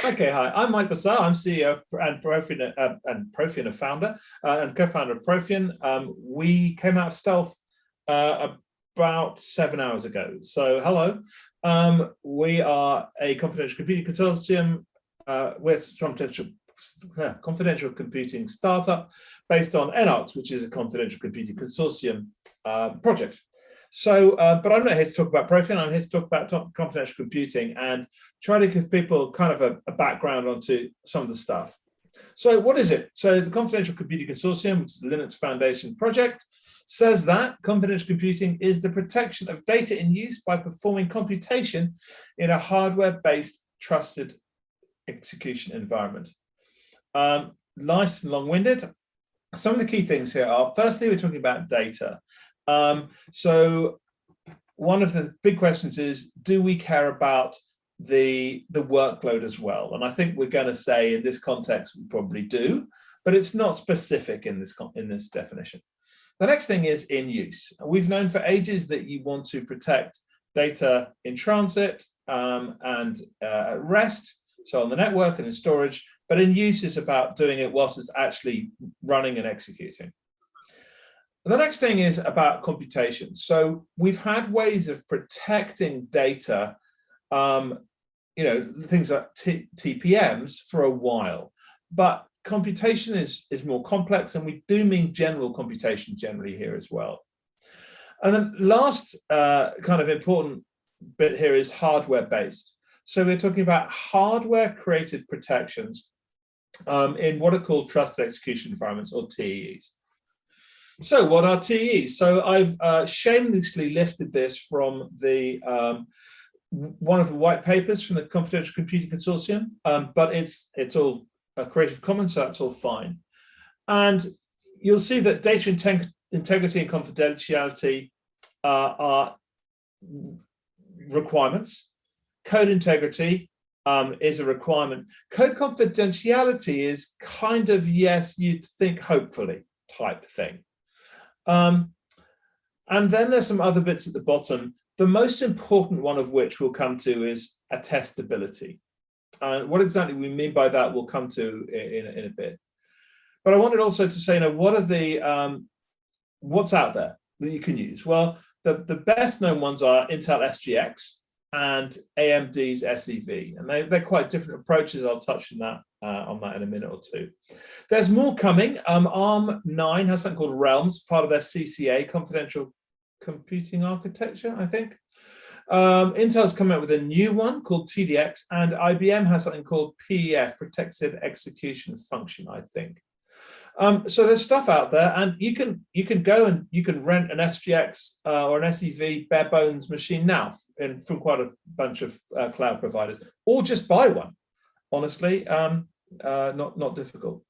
Okay, hi, I'm Mike Bassar. I'm CEO and Profian founder and co-founder of Profian. We came out of stealth about 7 hours ago. So hello, we are a confidential computing consortium. We're some confidential computing startup based on NARCS, which is a confidential computing consortium project. So, but I'm not here to talk about Profian. I'm here to talk about confidential computing and try to give people kind of a background onto some of the stuff. So what is it? So the Confidential Computing Consortium, which is the Linux Foundation project, says that confidential computing is the protection of data in use by performing computation in a hardware-based trusted execution environment. Nice and long-winded. Some of the key things here are, firstly, we're talking about data. So one of the big questions is, do we care about the workload as well? And I think we're going to say in this context, we probably do, but it's not specific in this definition. The next thing is in use. We've known for ages that you want to protect data in transit and at rest, so on the network and in storage, but in use is about doing it whilst it's actually running and executing. The next thing is about computation. So we've had ways of protecting data, things like TPMs for a while, but computation is more complex, and we do mean general computation generally here as well. And then last kind of important bit here is hardware-based. So we're talking about hardware-created protections in what are called trusted execution environments, or TEEs. So what are TEEs? So I've shamelessly lifted this from the one of the white papers from the Confidential Computing Consortium, but it's all Creative Commons, so that's all fine. And you'll see that data integrity and confidentiality are requirements. Code integrity is a requirement. Code confidentiality is kind of, yes, you'd think hopefully type thing. And then there's some other bits at the bottom, the most important one of which we'll come to is attestability. And what exactly we mean by that we'll come to in a bit. But I wanted also to say, what are the, what's out there that you can use? Well, the best known ones are Intel SGX and AMD's SEV, and they're quite different approaches. I'll touch on that in a minute or two. There's more coming. ARM9 has something called Realms, part of their CCA, Confidential Computing Architecture, I think. Intel's come out with a new one called TDX, and IBM has something called PEF, Protected Execution Function, I think. So there's stuff out there, and you can go and you can rent an SGX or an SEV bare bones machine now from quite a bunch of cloud providers, or just buy one. Honestly, not difficult.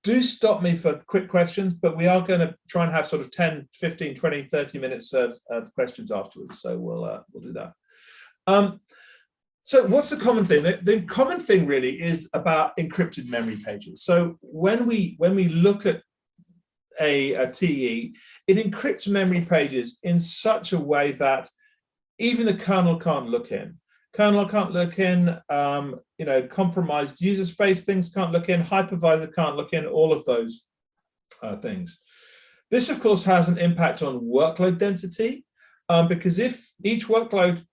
Do stop me for quick questions, but we are going to try and have sort of 10, 15, 20, 30 minutes of questions afterwards. So we'll do that. So what's the common thing? The common thing really is about encrypted memory pages. So when we look at a TE, it encrypts memory pages in such a way that even the kernel can't look in. Kernel can't look in, compromised user space things can't look in, hypervisor can't look in, all of those things. This, of course, has an impact on workload density, because if each workload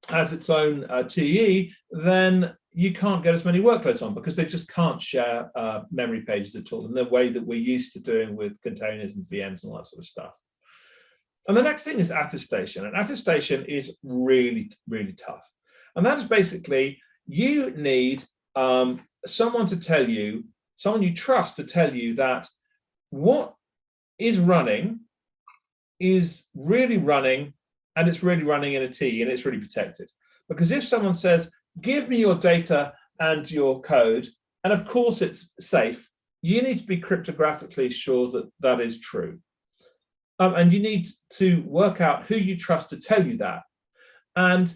has its own TE, then you can't get as many workloads on because they just can't share memory pages at all in the way that we're used to doing with containers and VMs and all that sort of stuff. And the next thing is attestation. And attestation is really, really tough. And that is basically, you need someone to tell you, someone you trust to tell you that what is running is really running, and it's really running in a T, and it's really protected. Because if someone says, give me your data and your code, and of course it's safe, you need to be cryptographically sure that that is true. And you need to work out who you trust to tell you that. And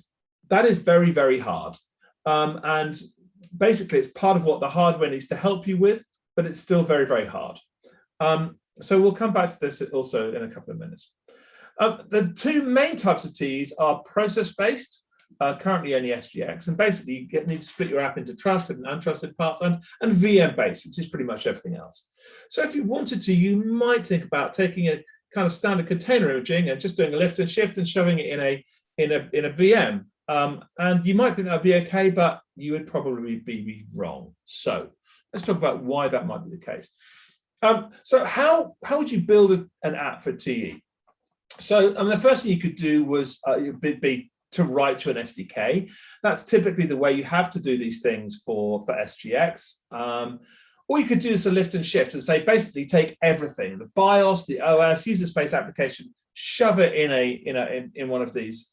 that is very, very hard. And basically, it's part of what the hardware needs to help you with, but it's still very, very hard. So we'll come back to this also in a couple of minutes. The two main types of TEs are process-based currently only SGX, and basically you need to split your app into trusted and untrusted parts and VM-based, which is pretty much everything else. So if you wanted to, you might think about taking a kind of standard container imaging and just doing a lift and shift and shoving it in a VM. And you might think that'd be okay, but you would probably be wrong. So let's talk about why that might be the case. So how would you build an app for TE? So the first thing you could do was be to write to an SDK. That's typically the way you have to do these things for SGX. Or you could do this a lift and shift and say, basically take everything, the BIOS, the OS, user space application, shove it in one of these,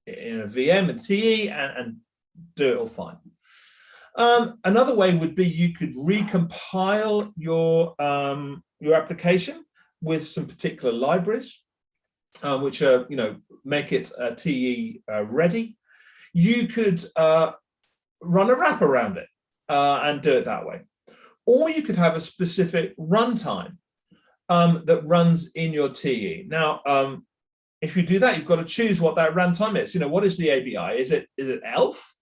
in a VM and TE and do it all fine. Another way would be you could recompile your application with some particular libraries, which are, make it TE ready. You could run a wrap around it and do it that way. Or you could have a specific runtime that runs in your TE. Now, if you do that, you've got to choose what that runtime is. What is the ABI? Is it ELF,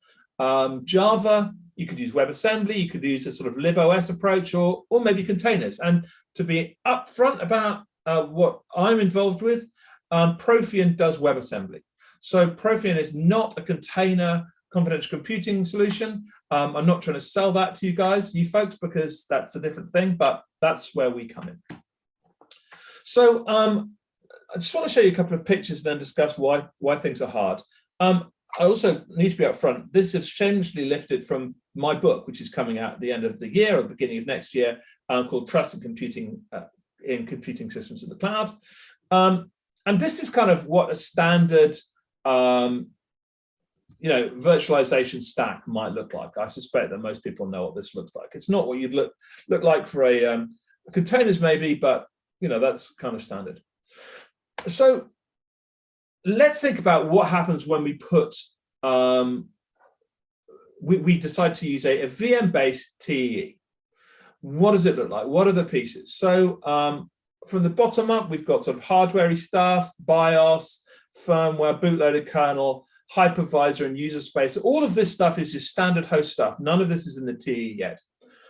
Java? You could use WebAssembly. You could use a sort of libOS approach, or maybe containers. And to be upfront about what I'm involved with, Profion does WebAssembly. So Profion is not a container confidential computing solution. I'm not trying to sell that to you folks, because that's a different thing, but that's where we come in. So I just want to show you a couple of pictures, then discuss why things are hard. I also need to be upfront. This is shamelessly lifted from my book, which is coming out at the end of the year or the beginning of next year, called Trust and Computing in Computing Systems in the Cloud. And this is kind of what a standard virtualization stack might look like. I suspect that most people know what this looks like. It's not what you'd look like for a containers maybe, but that's kind of standard. So let's think about what happens when we put we decide to use a VM-based TE. What does it look like? What are the pieces? So from the bottom up, we've got sort of hardware-y stuff, BIOS, firmware, bootloader kernel, hypervisor, and user space. All of this stuff is your standard host stuff. None of this is in the TE yet.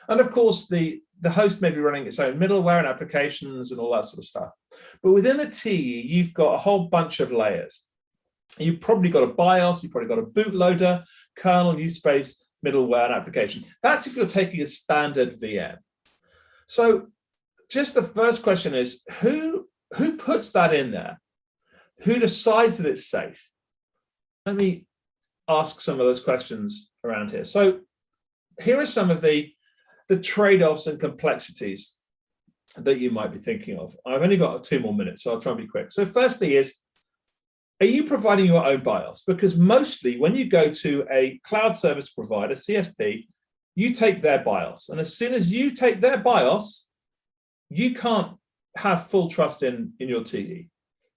And of course, the host may be running its own middleware and applications and all that sort of stuff. But within the TE, you've got a whole bunch of layers. You've probably got a BIOS, you've probably got a bootloader, kernel, user space, middleware, and application. That's if you're taking a standard VM. So just the first question is, who puts that in there? Who decides that it's safe? Let me ask some of those questions around here. So here are some of the trade-offs and complexities that you might be thinking of. I've only got 2 more minutes, so I'll try and be quick. So firstly is, are you providing your own BIOS? Because mostly when you go to a cloud service provider, CSP, you take their BIOS. And as soon as you take their BIOS, you can't have full trust in your TE,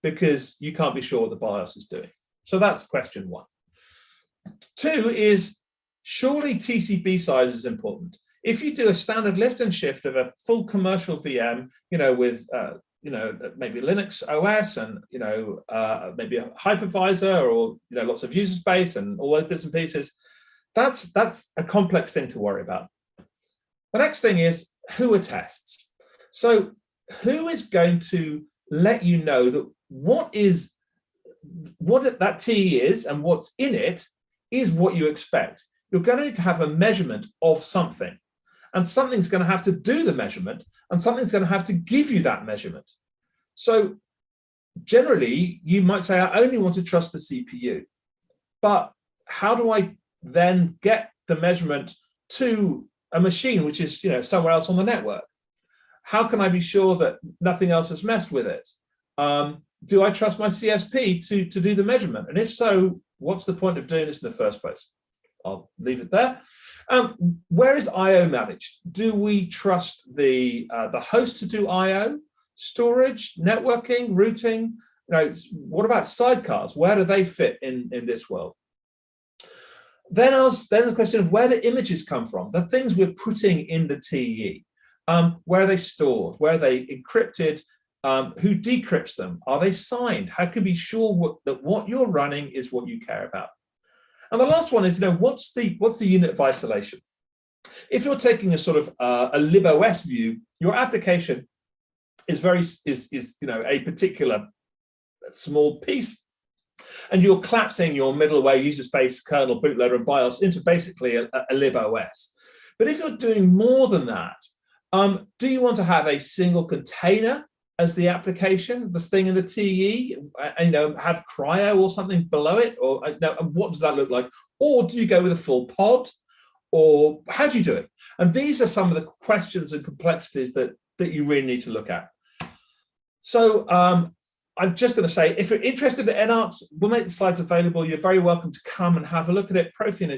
because you can't be sure what the BIOS is doing. So that's question 1. 2 is, surely TCP size is important. If you do a standard lift and shift of a full commercial VM, with maybe Linux OS and maybe a hypervisor, or lots of user space and all those bits and pieces, that's a complex thing to worry about. The next thing is, who attests? So who is going to let you know that what that TE is and what's in it is what you expect? You're going to need to have a measurement of something, and something's going to have to do the measurement, and something's going to have to give you that measurement. So generally, you might say, I only want to trust the CPU, but how do I then get the measurement to a machine which is somewhere else on the network? How can I be sure that nothing else has messed with it? Do I trust my CSP to do the measurement? And if so, what's the point of doing this in the first place? I'll leave it there. Where is I/O managed? Do we trust the host to do I/O, storage, networking, routing? What about sidecars? Where do they fit in this world? Then the question of where the images come from, the things we're putting in the TE. Where are they stored? Where are they encrypted? Who decrypts them? Are they signed? How can we be sure that what you're running is what you care about? And the last one is, what's the unit of isolation? If you're taking a sort of a libOS view, your application is a particular small piece, and you're collapsing your middleware, user space, kernel, bootloader, and BIOS into basically a libOS. But if you're doing more than that, do you want to have a single container as the application, this thing in the TE, have cryo or something below it, or and what does that look like? Or do you go with a full pod, or how do you do it? And these are some of the questions and complexities that you really need to look at. So I'm just going to say, if you're interested in NARCs, we'll make the slides available. You're very welcome to come and have a look at it. Profion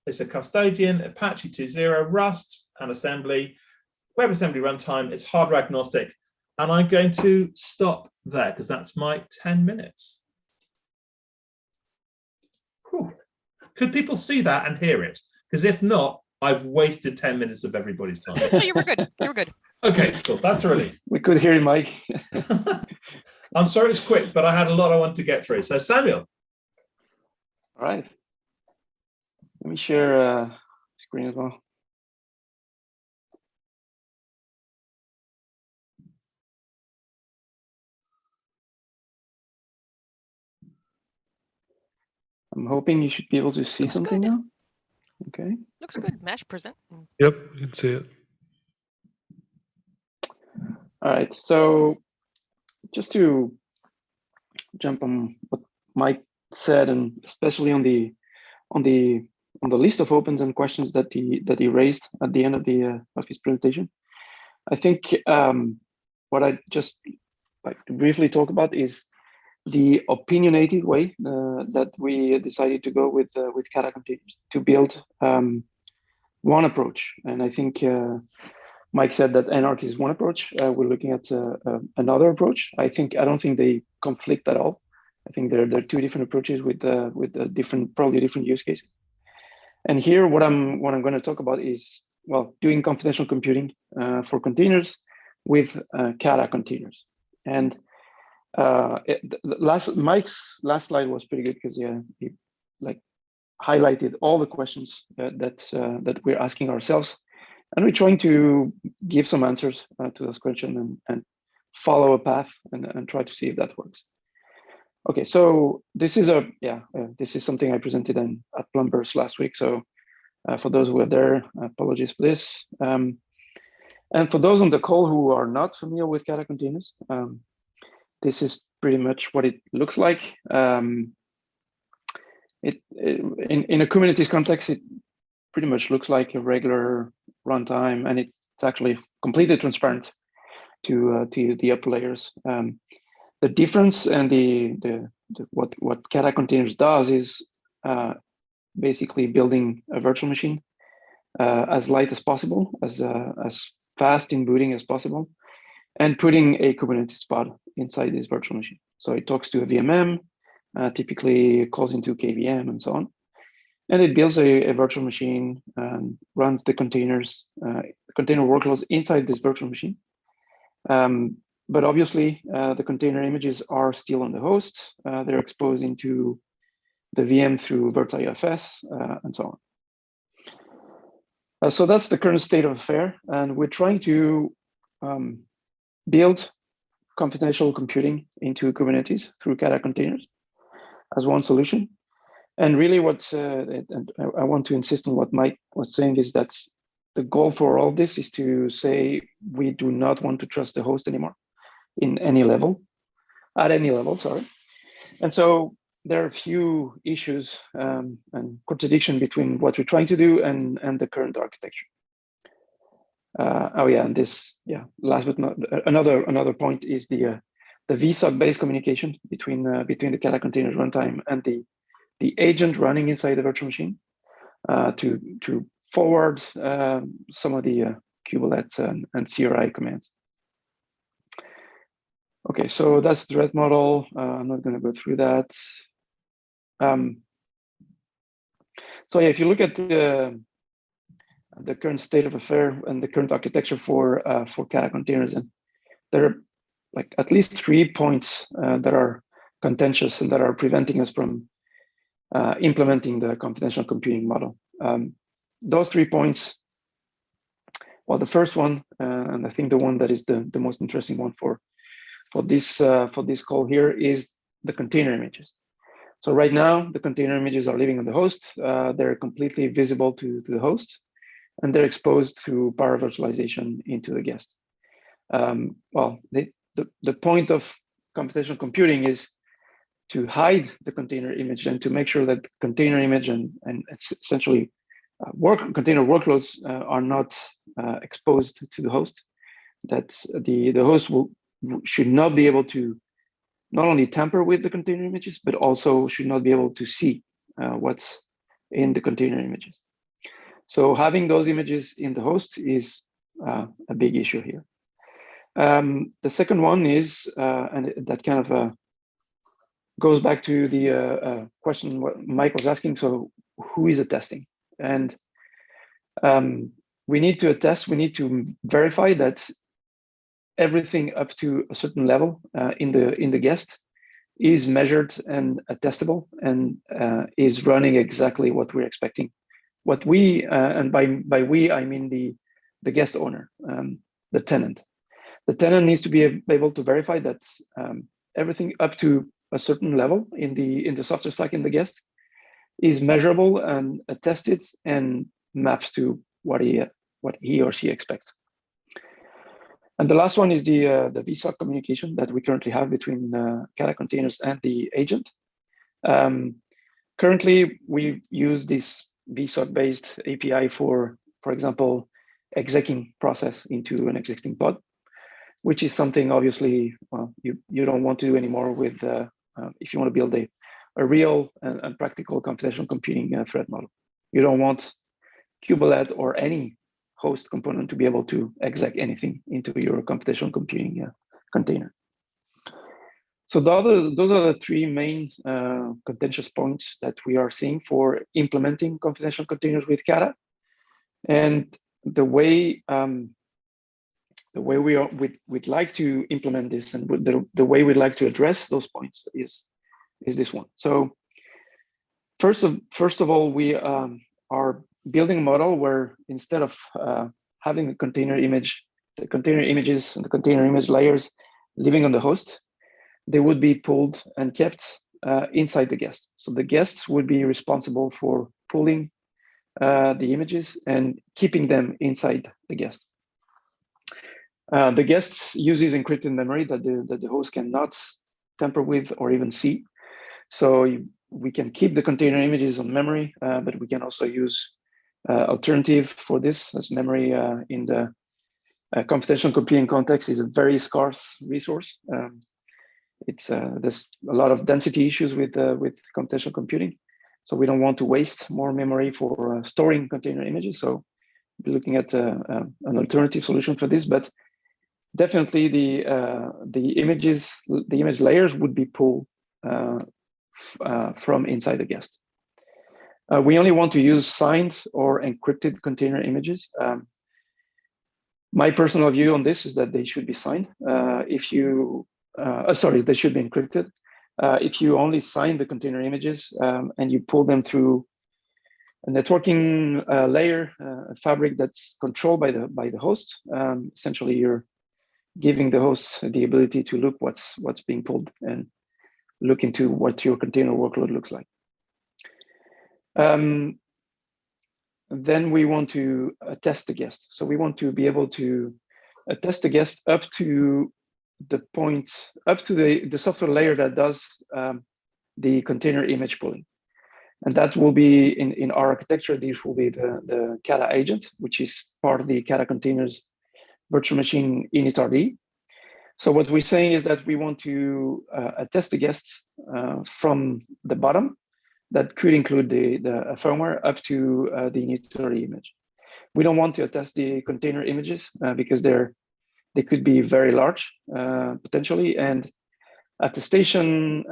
is a custodian, Apache 2.0, Rust, and assembly, WebAssembly runtime. It's hardware agnostic. And I'm going to stop there because that's my 10 minutes. Whew. Could people see that and hear it? Because if not, I've wasted 10 minutes of everybody's time. No, you were good. You were good. Okay, cool. That's a relief. We could hear you, Mike. I'm sorry it's quick, but I had a lot I wanted to get through. So, Samuel. All right. Let me share screen as well. I'm hoping you should be able to see Looks something good. now. Okay. Looks good. Mash present. Yep, you can see it. All right. So just to jump on what Mike said, and especially on the list of opens and questions that he raised at the end of his presentation, I think what I just like to briefly talk about is the opinionated way that we decided to go with Kata containers to build one approach. And I think Mike said that NARC is one approach. We're looking at another approach. I don't think they conflict at all. I think they're two different approaches with probably different use cases. And here, what I'm going to talk about is, well, doing confidential computing for containers with Kata containers. And Mike's last slide was pretty good because he like highlighted all the questions that we're asking ourselves, and we're trying to give some answers to those questions and follow a path and try to see if that works. Okay, so this is this is something I presented at Plumbers last week. So for those who were there, apologies for this. And for those on the call who are not familiar with Kata containers, this is pretty much what it looks like. In a Kubernetes context, it pretty much looks like a regular runtime, and it's actually completely transparent to the upper layers. The difference and what Kata containers does is basically building a virtual machine as light as possible, as fast in booting as possible, and putting a Kubernetes pod inside this virtual machine. So it talks to a VMM, typically calls into KVM and so on. And it builds a virtual machine, runs the containers, container workloads inside this virtual machine. But obviously, the container images are still on the host. They're exposed into the VM through VirtIFS and so on. So that's the current state of affair. And we're trying to build confidential computing into Kubernetes through Kata containers as one solution. And really and I want to insist on what Mike was saying, is that the goal for all this is to say we do not want to trust the host anymore at any level, sorry. And so there are a few issues and contradiction between what we're trying to do and the current architecture. Last but not another point is the VSOC-based communication between the Kata containers runtime and the agent running inside the virtual machine to forward some of the kubelet and CRI commands. Okay, so that's the threat model. I'm not going to go through that. So yeah, if you look at the current state of affair and the current architecture for Kata containers, and there are like at least 3 points that are contentious and that are preventing us from implementing the computational computing model. Those 3 points, well, the first one, and I think the one that is the most interesting one for this call here, is the container images. So right now, the container images are living on the host. They're completely visible to the host, and they're exposed through power virtualization into the guest. Well, the point of computational computing is to hide the container image and to make sure that the container image and essentially container workloads are not exposed to the host. That the host should not be able to not only tamper with the container images, but also should not be able to see what's in the container images. So having those images in the host is a big issue here. The second one is, and that kind of goes back to the question what Mike was asking, so who is attesting? And we need to attest, we need to verify that everything up to a certain level in the guest is measured and attestable and is running exactly what we're expecting. What we, and by we, I mean the guest owner, the tenant. The tenant needs to be able to verify that everything up to a certain level in the software stack in the guest is measurable and attested and maps to what he or she expects. And the last one is the VSOC communication that we currently have between Kata containers and the agent. Currently, we use this VSOC-based API for example, execing process into an existing pod, which is something obviously you don't want to do anymore with if you want to build a real and practical computational computing thread model. You don't want kubelet or any host component to be able to exec anything into your computational computing container. So those are the 3 main contentious points that we are seeing for implementing computational containers with Kata. And the way we'd like to implement this and the way we'd like to address those points is this one. So first of all, we are building a model where instead of having a container image, the container images and the container image layers living on the host, they would be pulled and kept inside the guest. So the guests would be responsible for pulling the images and keeping them inside the guest. The guests uses encrypted memory that the host cannot tamper with or even see. So we can keep the container images on memory, but we can also use alternative for this, as memory in the computational computing context is a very scarce resource. There's a lot of density issues with computational computing, so we don't want to waste more memory for storing container images. So we're looking at an alternative solution for this, but definitely the image layers would be pulled from inside the guest. We only want to use signed or encrypted container images. My personal view on this is that they should be signed. They should be encrypted. If you only sign the container images and you pull them through a networking layer, a fabric that's controlled by the host, essentially you're giving the host the ability to look what's being pulled and look into what your container workload looks like. Then we want to attest the guest. So we want to be able to attest the guest up to the point, up to the software layer that does the container image pulling. And that will be in our architecture, this will be the Kata agent, which is part of the Kata containers virtual machine init.rd. So what we're saying is that we want to attest the guests from the bottom. That could include the firmware up to the init.rd image. We don't want to attest the container images because they could be very large potentially, and attestation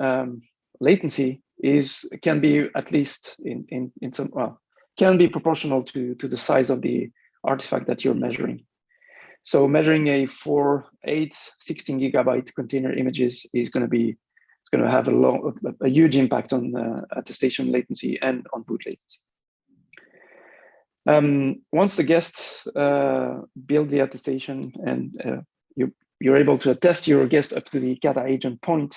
latency can be at least in some can be proportional to the size of the artifact that you're measuring. So measuring a 4, 8, 16 gigabyte container images is going to be it's going to have a huge impact on attestation latency latency and on boot latency. Once the guests build the attestation and you're able to attest your guest up to the Kata agent point,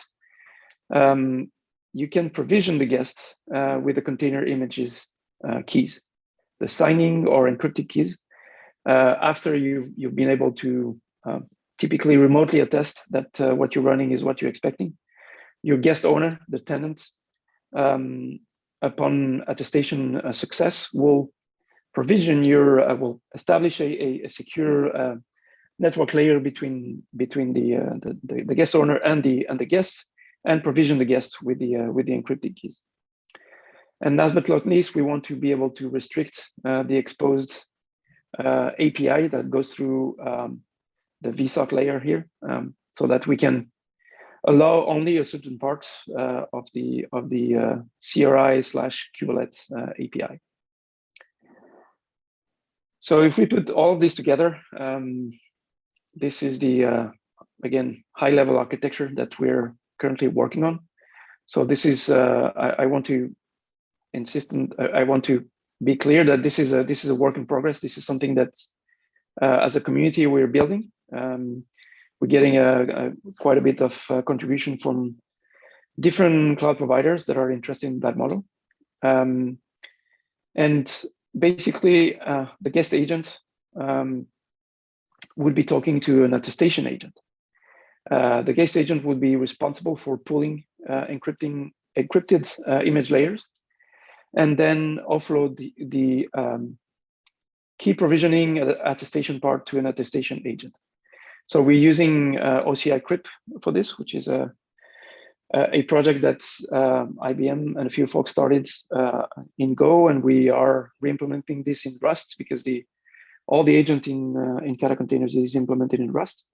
you can provision the guest with the container images keys, the signing or encrypted keys, after you've been able to typically remotely attest that what you're running is what you're expecting. Your guest owner, the tenant, upon attestation success, will provision will establish a secure network layer between the guest owner and the guests, and provision the guests with the encrypted keys. And last but not least, we want to be able to restrict the exposed API that goes through the VSOC layer here, so that we can allow only a certain part of the CRI/Kubernetes API. So if we put all of this together, this is the again high-level architecture that we're currently working on. So this is I want to insist on, I want to be clear that this is a work in progress. This is something that as a community we're building. We're getting quite a bit of contribution from different cloud providers that are interested in that model. And basically, the guest agent would be talking to an attestation agent. The guest agent would be responsible for pulling encrypted image layers, and then offload the key provisioning attestation part to an attestation agent. So we're using OCI Crypt for this, which is a project that IBM and a few folks started in Go, and we are re-implementing this in Rust because all the agent in Kata containers is implemented in Rust.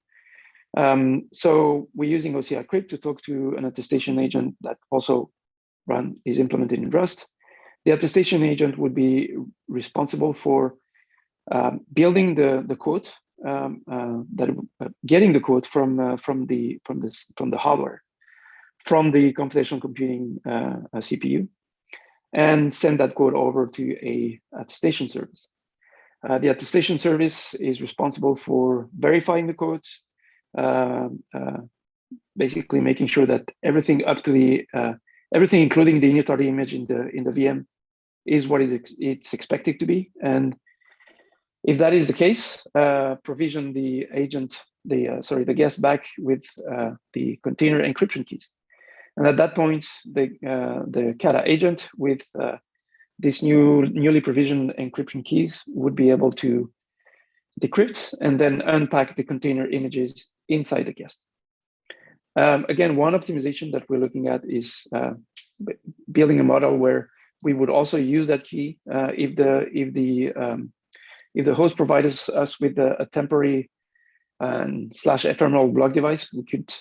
So we're using OCI Crypt to talk to an attestation agent that also is implemented in Rust. The attestation agent would be responsible for building the code, getting the code from the hardware, from the computational computing CPU, and send that code over to a attestation service. The attestation service is responsible for verifying the codes, basically making sure that everything up to everything including the init.rd image in the VM is what it's expected to be. And if that is the case, provision the agent, the guest back with the container encryption keys. And at that point, the Kata agent with this newly provisioned encryption keys would be able to decrypt and then unpack the container images inside the guest. Again, one optimization that we're looking at is building a model where we would also use that key if the host provides us with a temporary / ephemeral block device. We could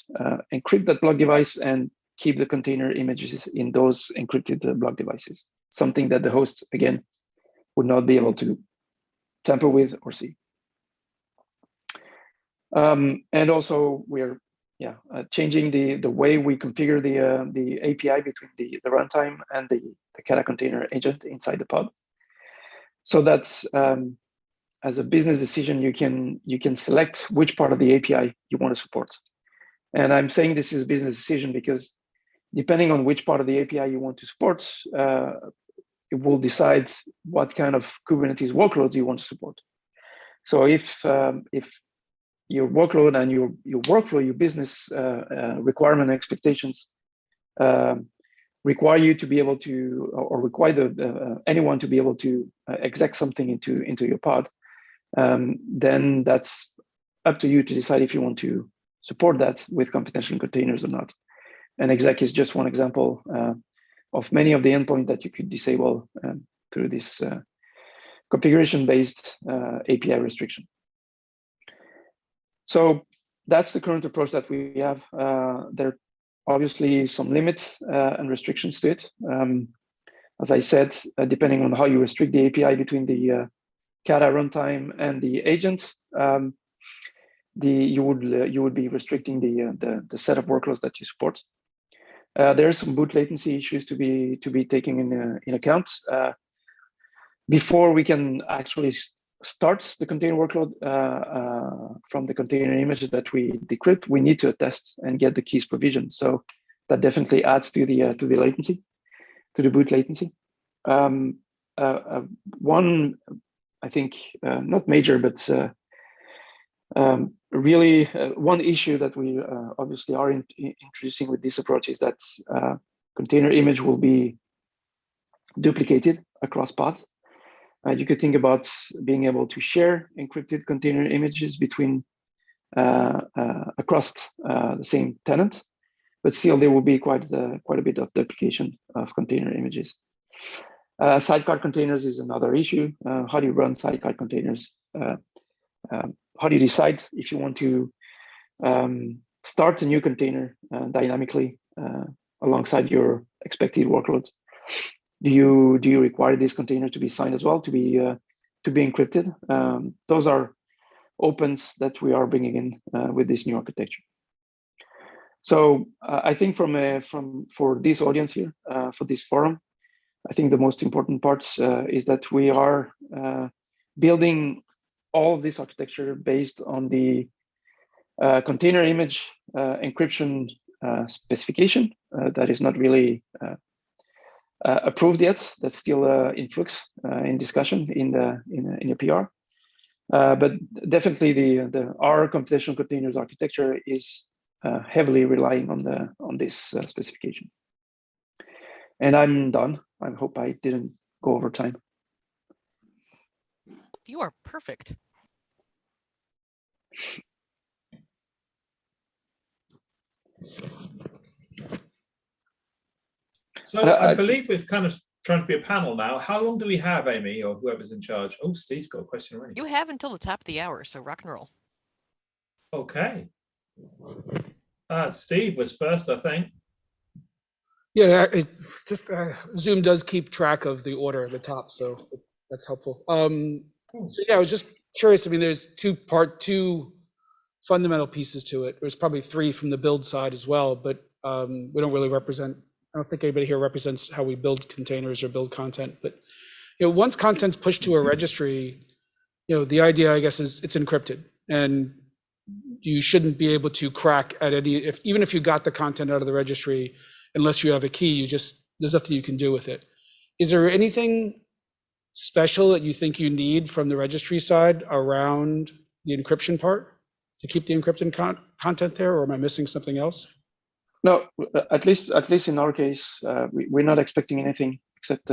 encrypt that block device and keep the container images in those encrypted block devices, something that the host, again, would not be able to tamper with or see. And also we're changing the way we configure the API between the runtime and the Kata container agent inside the pod, so that as a business decision, you can select which part of the API you want to support. And I'm saying this is a business decision because depending on which part of the API you want to support, it will decide what kind of Kubernetes workloads you want to support. So if your workload and your workflow, your business requirement expectations require you to be able to, or require anyone to be able to exec something into your pod, then that's up to you to decide if you want to support that with computational containers or not. And exec is just one example of many of the endpoints that you could disable through this configuration-based API restriction. So that's the current approach that we have. There are obviously some limits and restrictions to it. As I said, depending on how you restrict the API between the Kata runtime and the agent, you would be restricting the set of workloads that you support. There are some boot latency issues to be taken in account. Before we can actually start the container workload from the container images that we decrypt, we need to attest and get the keys provisioned. So that definitely adds to the latency, to the boot latency. One, I think, not major, but really one issue that we obviously are introducing with this approach is that container image will be duplicated across pods. You could think about being able to share encrypted container images between across the same tenant, but still there will be quite a bit of duplication of container images. Sidecar containers is another issue. How do you run sidecar containers? How do you decide if you want to start a new container dynamically alongside your expected workloads? Do you require this container to be signed as well, to be encrypted? Those are opens that we are bringing in with this new architecture. So I think for this audience here, for this forum, I think the most important part is that we are building all of this architecture based on the container image encryption specification that is not really approved yet. That's still in flux, in discussion in the PR. But definitely our computational containers architecture is heavily relying on this specification. And I'm done. I hope I didn't go over time. You are perfect. So I believe we're kind of trying to be a panel now. How long do we have, Amy, or whoever's in charge? Oh, Steve's got a question already. You have until the top of the hour, so rock and roll. Okay. Steve was first, I think. Yeah, it just Zoom does keep track of the order at the top, so that's helpful. So yeah, I was just curious. I mean, there's two fundamental pieces to it. There's probably three from the build side as well, but we don't really represent. I don't think anybody here represents how we build containers or build content. But once content's pushed to a registry, the idea, I guess, is it's encrypted, and you shouldn't be able to crack at any. Even if you got the content out of the registry, unless you have a key, there's nothing you can do with it. Is there anything special that you think you need from the registry side around the encryption part to keep the encrypted content there, or am I missing something else? No, at least in our case, we're not expecting anything except.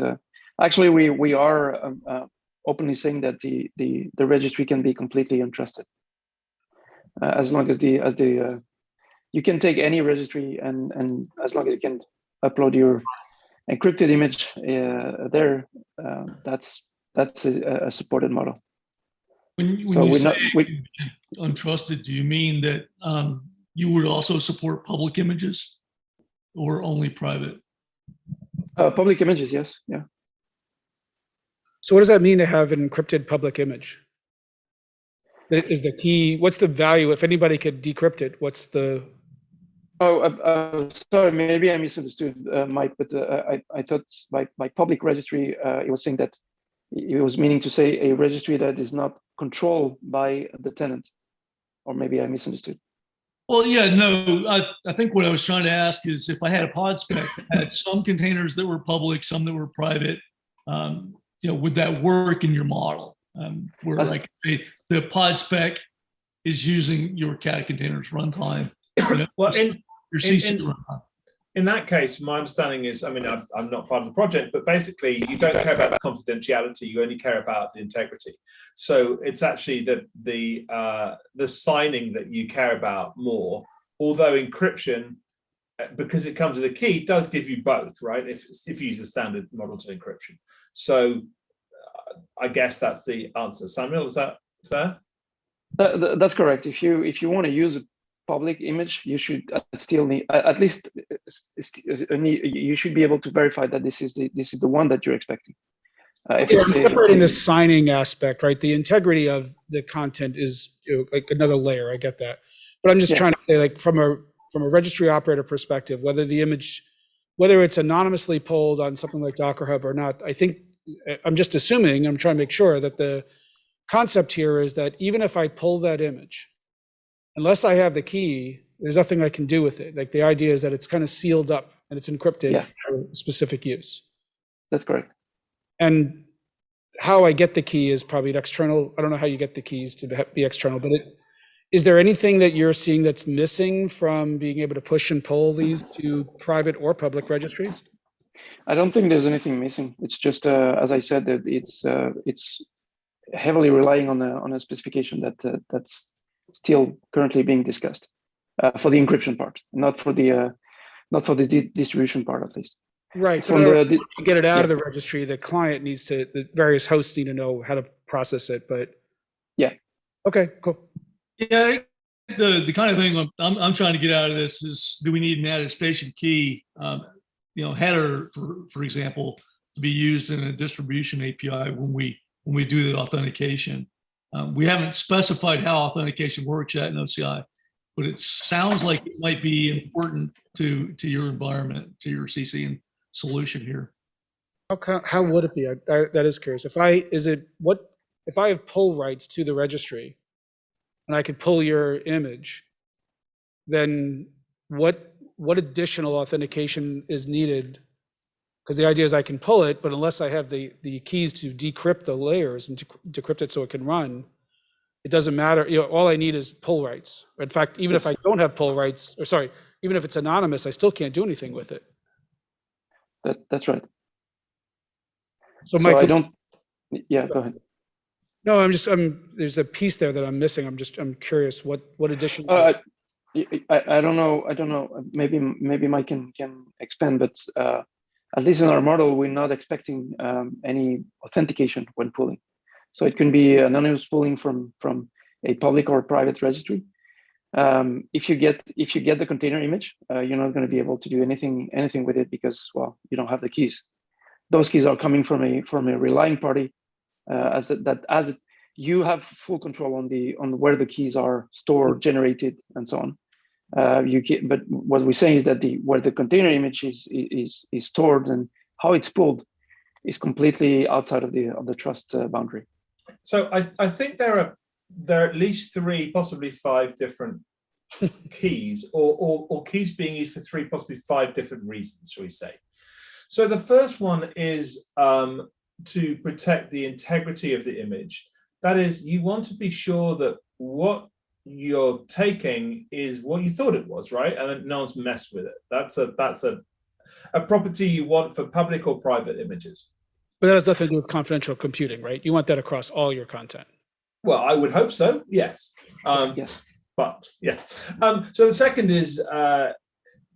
Actually, we are openly saying that the registry can be completely untrusted, as long as you can take any registry and as long as you can upload your encrypted image there, that's a supported model. When you say untrusted, do you mean that you would also support public images or only private? Public images, yes, yeah. So what does that mean to have an encrypted public image? Is the key, what's the value? If anybody could decrypt it, what's the... Oh, sorry, maybe I misunderstood, Mike, but I thought by public registry, it was saying that it was meaning to say a registry that is not controlled by the tenant, or maybe I misunderstood. Well, yeah, no, I think what I was trying to ask is if I had a pod spec that had some containers that were public, some that were private, would that work in your model? Where like the pod spec is using your cat containers runtime. Well, your CC runtime. In that case, my understanding is, I mean, I'm not part of the project, but basically you don't care about confidentiality, you only care about the integrity. So it's actually the signing that you care about more, although encryption, because it comes with a key, does give you both, right? If you use the standard models of encryption. So I guess that's the answer. Samuel, is that fair? That's correct. If you want to use a public image, you should still need at least you should be able to verify that this is the one that you're expecting. Separating the signing aspect, right? The integrity of the content is like another layer. I get that, but I'm just trying to say, like from a registry operator perspective, whether the image whether it's anonymously pulled on something like Docker Hub or not, I think I'm just assuming, I'm trying to make sure that the concept here is that even if I pull that image, unless I have the key, there's nothing I can do with it. Like the idea is that it's kind of sealed up and it's encrypted for specific use. That's correct. And how I get the key is probably an external. I don't know how you get the keys to be external, but is there anything that you're seeing that's missing from being able to push and pull these to private or public registries? I don't think there's anything missing. It's just, as I said, that it's heavily relying on a specification that's still currently being discussed for the encryption part, not for the distribution part at least. Right. From to get it out of the registry, the client needs to, the various hosts need to know how to process it. But yeah. Okay, cool. Yeah, the kind of thing I'm trying to get out of this is, do we need an attestation key, header, for example, to be used in a distribution API when we do the authentication? We haven't specified how authentication works yet in OCI, but it sounds like it might be important to your environment, to your CC solution here. How would it be? That is curious. If I have pull rights to the registry, and I could pull your image, then what additional authentication is needed? Because the idea is I can pull it, but unless I have the keys to decrypt the layers and to decrypt it so it can run, it doesn't matter. All I need is pull rights. In fact, even if I don't have pull rights, or sorry, even if it's anonymous, I still can't do anything with it. That's right. So I don't. Yeah, go ahead. No, there's a piece there that I'm missing. I'm curious what addition. I don't know. Maybe Mike can expand, but at least in our model, we're not expecting any authentication when pulling. So it can be anonymous pulling from a public or private registry. If you get the container image, you're not going to be able to do anything with it because, well, you don't have the keys. Those keys are coming from a relying party. You have full control on where the keys are stored, generated, and so on. But what we're saying is that where the container image is stored and how it's pulled is completely outside of the trust boundary. So I think there are at least 3, possibly 5 different keys, or keys being used for 3, possibly 5 different reasons, shall we say. So the first one is to protect the integrity of the image. That is, you want to be sure that what you're taking is what you thought it was, right? And no one's messed with it. That's a property you want for public or private images. But that has nothing to do with confidential computing, right? You want that across all your content. Well, I would hope so. Yes. Yes. But yeah. So the second is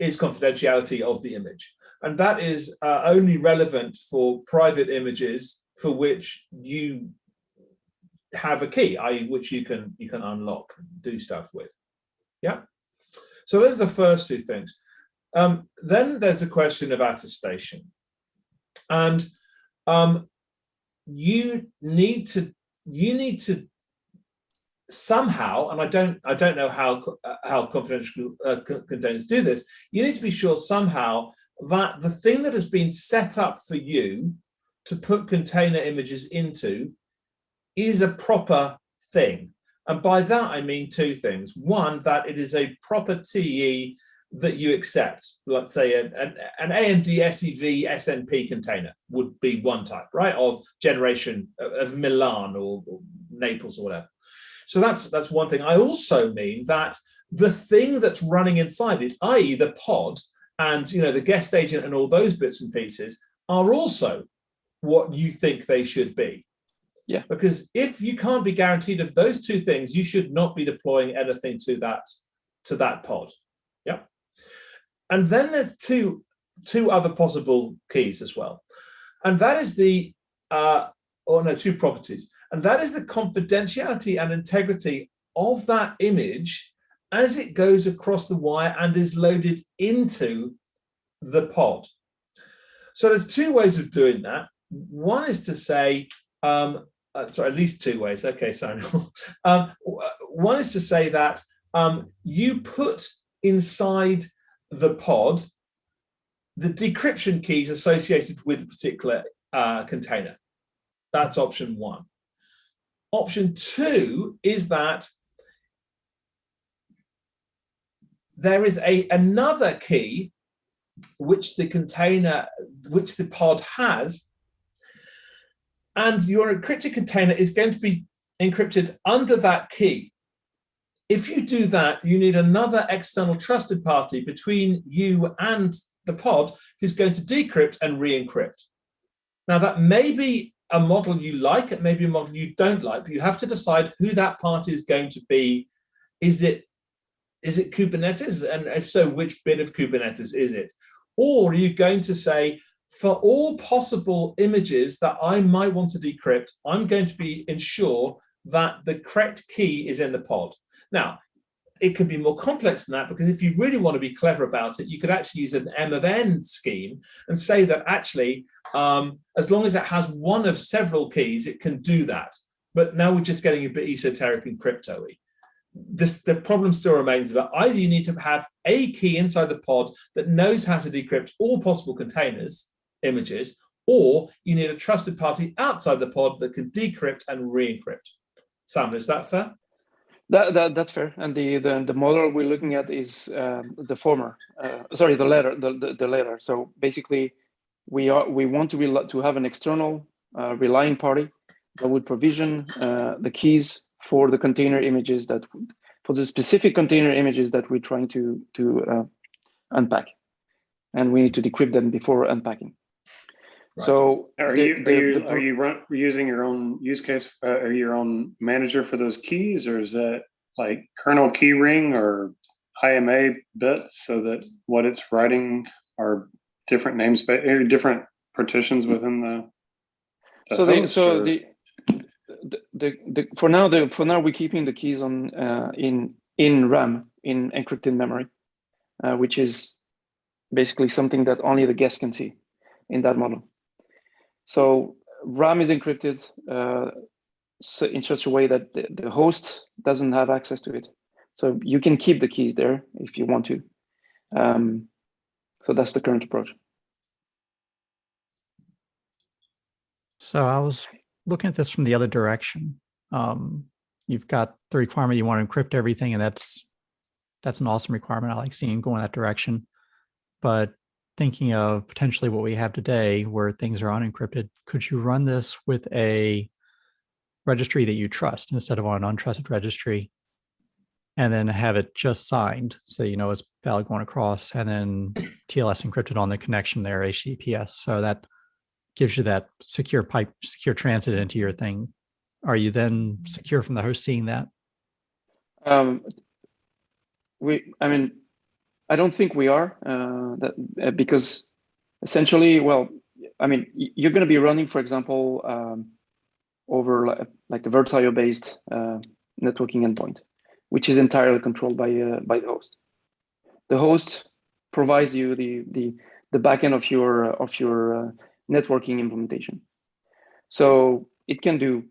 confidentiality of the image. And that is only relevant for private images for which you have a key, i.e. which you can unlock, do stuff with. Yeah. So those are the first 2 things. Then there's a question of attestation. And you need to somehow, and I don't know how confidential containers do this, you need to be sure somehow that the thing that has been set up for you to put container images into is a proper thing. And by that, I mean 2 things. One, that it is a proper TE that you accept. Let's say an AMD SEV SNP container would be one type, right, of generation of Milan or Naples or whatever. So that's one thing. I also mean that the thing that's running inside it, i.e. the pod, and the guest agent and all those bits and pieces are also what you think they should be. Yeah. Because if you can't be guaranteed of those 2 things, you should not be deploying anything to that pod. Yeah. And then there's two other possible keys as well. And that is 2 properties. And that is the confidentiality and integrity of that image as it goes across the wire and is loaded into the pod. So there's 2 ways of doing that. One is to say, at least 2 ways. Okay, sorry. One is to say that you put inside the pod the decryption keys associated with a particular container. That's option one. Option two is that there is another key which the pod has, and your encrypted container is going to be encrypted under that key. If you do that, you need another external trusted party between you and the pod who's going to decrypt and re-encrypt. Now, that may be a model you like, it may be a model you don't like, but you have to decide who that party is going to be. Is it Kubernetes? And if so, which bit of Kubernetes is it? Or are you going to say, for all possible images that I might want to decrypt, I'm going to ensure that the correct key is in the pod. Now, it could be more complex than that, because if you really want to be clever about it, you could actually use an M of N scheme and say that actually, as long as it has one of several keys, it can do that. But now we're just getting a bit esoteric and crypto-y. The problem still remains that either you need to have a key inside the pod that knows how to decrypt all possible containers, images, or you need a trusted party outside the pod that can decrypt and re-encrypt. Sam, is that fair? That's fair. And the model we're looking at is the former. Sorry, the latter. So basically, we want to have an external relying party that would provision the keys for the container images for the specific container images that we're trying to unpack, and we need to decrypt them before unpacking. Right. So are you using your own use case, or your own manager for those keys, or is that like kernel key ring or IMA bits, so that what it's writing are different namespace or different partitions within the for now we're keeping the keys on in RAM, in encrypted memory, which is basically something that only the guest can see in that model. So RAM is encrypted in such a way that the host doesn't have access to it. So you can keep the keys there if you want to. So that's the current approach. So I was looking at this from the other direction. You've got the requirement you want to encrypt everything, and that's an awesome requirement. I like seeing go in that direction. But thinking of potentially what we have today where things are unencrypted, could you run this with a registry that you trust instead of on an untrusted registry, and then have it just signed so you know it's valid going across, and then TLS encrypted on the connection there, HTTPS, so that gives you that secure transit into your thing? Are you then secure from the host seeing that? I don't think we are, because essentially, well, I mean, you're going to be running, for example, over like a Virtualization-based networking endpoint, which is entirely controlled by the host. The host provides you the backend of your networking implementation, so it can do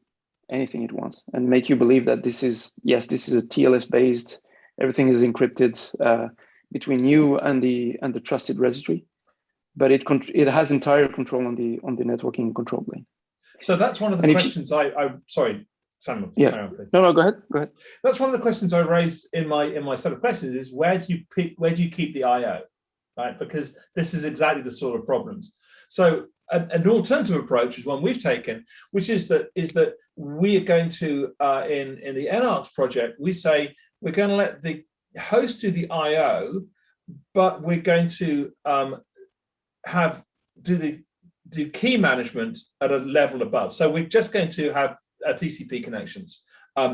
anything it wants and make you believe that this is a TLS-based. Everything is encrypted between you and the trusted registry, but it has entire control on the networking control plane. So that's one of the questions sorry, Samuel. Yeah. No, go ahead. That's one of the questions I raised in my set of questions is where do you keep the IO, right? Because this is exactly the sort of problems. So an alternative approach is one we've taken, which is that we are going to in the NARCS project, we say we're going to let the host do the IO, but we're going to do key management at a level above. So we're just going to have TCP connections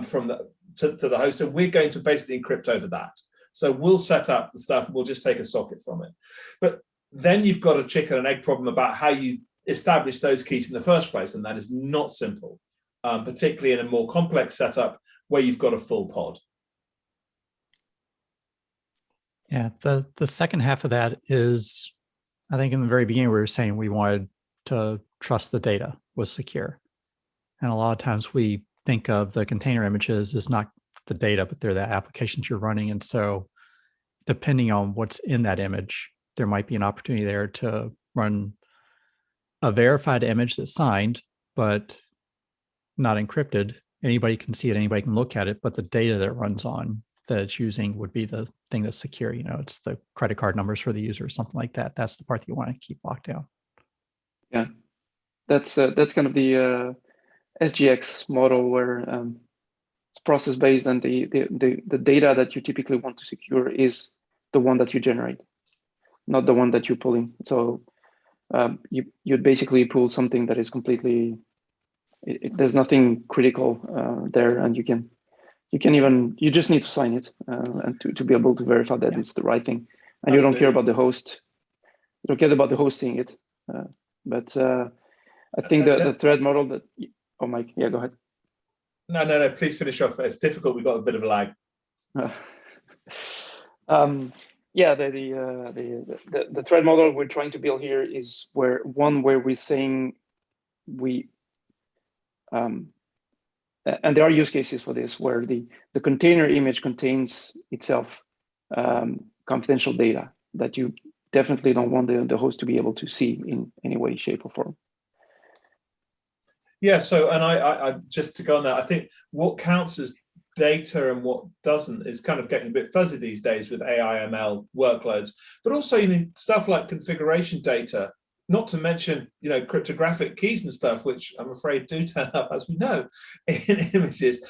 from to the host, and we're going to basically encrypt over that. So we'll set up the stuff, and we'll just take a socket from it. But then you've got a chicken and egg problem about how you establish those keys in the first place, and that is not simple, particularly in a more complex setup where you've got a full pod. Yeah, the second half of that is, I think in the very beginning we were saying we wanted to trust the data was secure. And a lot of times we think of the container images as not the data, but they're the applications you're running. And so depending on what's in that image, there might be an opportunity there to run a verified image that's signed, but not encrypted. Anybody can see it, anybody can look at it, but the data that it runs on that it's using would be the thing that's secure. You know, it's the credit card numbers for the user or something like that. That's the part that you want to keep locked down. Yeah, that's kind of the SGX model where it's process based, and the data that you typically want to secure is the one that you generate, not the one that you're pulling. So you'd basically pull something that is completely, there's nothing critical there, and you just need to sign it and to be able to verify that it's the right thing. And you don't care about the host. You don't care about the host seeing it. But I think the thread model that, oh, Mike, yeah, go ahead. No, please finish off. It's difficult. We've got a bit of a lag. Yeah, the thread model we're trying to build here is where we're saying and there are use cases for this where the container image contains itself confidential data that you definitely don't want the host to be able to see in any way, shape, or form. Yeah, so, and I just to go on that, I think what counts as data and what doesn't is kind of getting a bit fuzzy these days with AI ML workloads, but also you need stuff like configuration data, not to mention, you know, cryptographic keys and stuff, which I'm afraid do turn up, as we know, in images,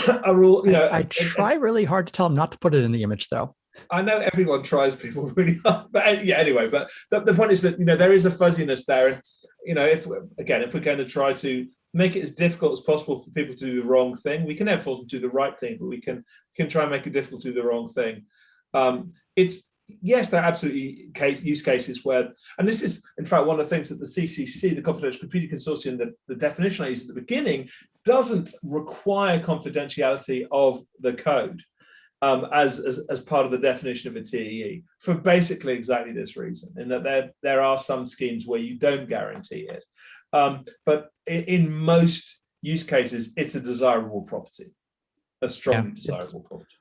are all, you know. I try really hard to tell them not to put it in the image, though. I know everyone tries people really hard, but yeah, anyway, but the point is that, you know, there is a fuzziness there. And, you know, if we're going to try to make it as difficult as possible for people to do the wrong thing, we can never force them to do the right thing, but we can try and make it difficult to do the wrong thing. Yes, there are absolutely use cases where, and this is, in fact, one of the things that the CCC, the Confidential Computing Consortium, the definition I used at the beginning, doesn't require confidentiality of the code as part of the definition of a TEE for basically exactly this reason, in that there are some schemes where you don't guarantee it. But in most use cases, it's a desirable property, a strongly desirable property.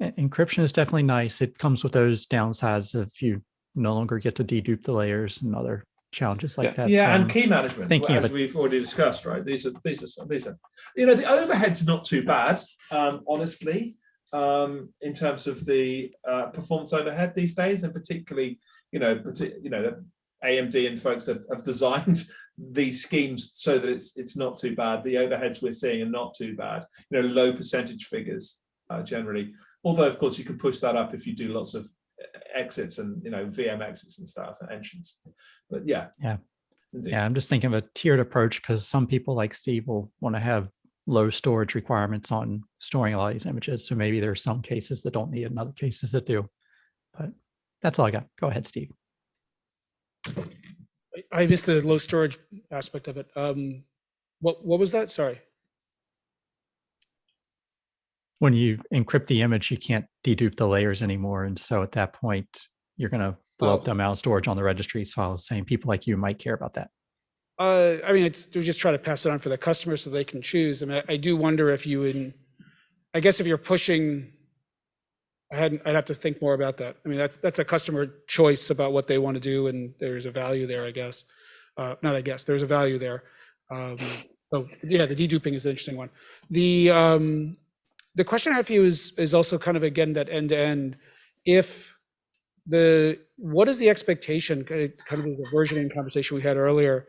Encryption is definitely nice. It comes with those downsides if you no longer get to dedupe the layers and other challenges like that. Yeah, so and key management, as we've already discussed, right? These are, you know, the overhead's not too bad, honestly, in terms of the performance overhead these days, and particularly, AMD and folks have designed these schemes so that it's not too bad. The overheads we're seeing are not too bad. You know, low percentage figures generally. Although, of course, you can push that up if you do lots of exits and, you know, VM exits and stuff and entrance. But yeah. Indeed. Yeah, I'm just thinking of a tiered approach because some people like Steve will want to have low storage requirements on storing a lot of these images. So maybe there are some cases that don't need it and other cases that do. But that's all I got. Go ahead, Steve. I missed the low storage aspect of it. What was that? Sorry. When you encrypt the image, you can't dedupe the layers anymore. And so at that point, you're going to blow up the amount of storage on the registry. So I was saying people like you might care about that. I mean, we just try to pass it on for the customer so they can choose. I mean, I do wonder if I guess if you're pushing, I'd have to think more about that. I mean, that's a customer choice about what they want to do, and there's a value there, I guess. There's a value there. So yeah, the deduping is an interesting one. The question I have for you is also kind of, again, that end-to-end. What is the expectation, kind of the versioning conversation we had earlier,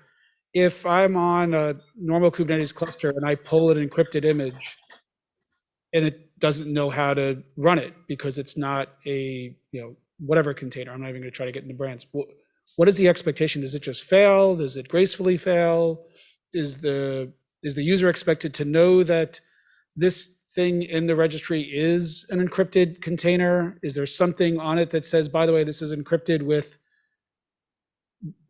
if I'm on a normal Kubernetes cluster and I pull an encrypted image and it doesn't know how to run it because it's not a, whatever container, I'm not even going to try to get into brands. What is the expectation? Does it just fail? Does it gracefully fail? Is the user expected to know that this thing in the registry is an encrypted container? Is there something on it that says, by the way, this is encrypted with